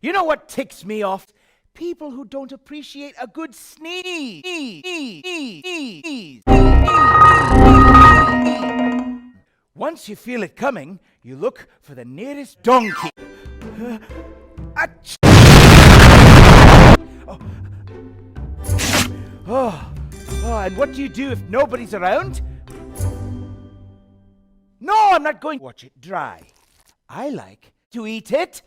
You know what ticks me off? People who don't appreciate a good sneeze. Once you feel it coming, you look for the nearest donkey. And what do you do if nobody's around? No, I'm not going to watch it dry. I like to eat it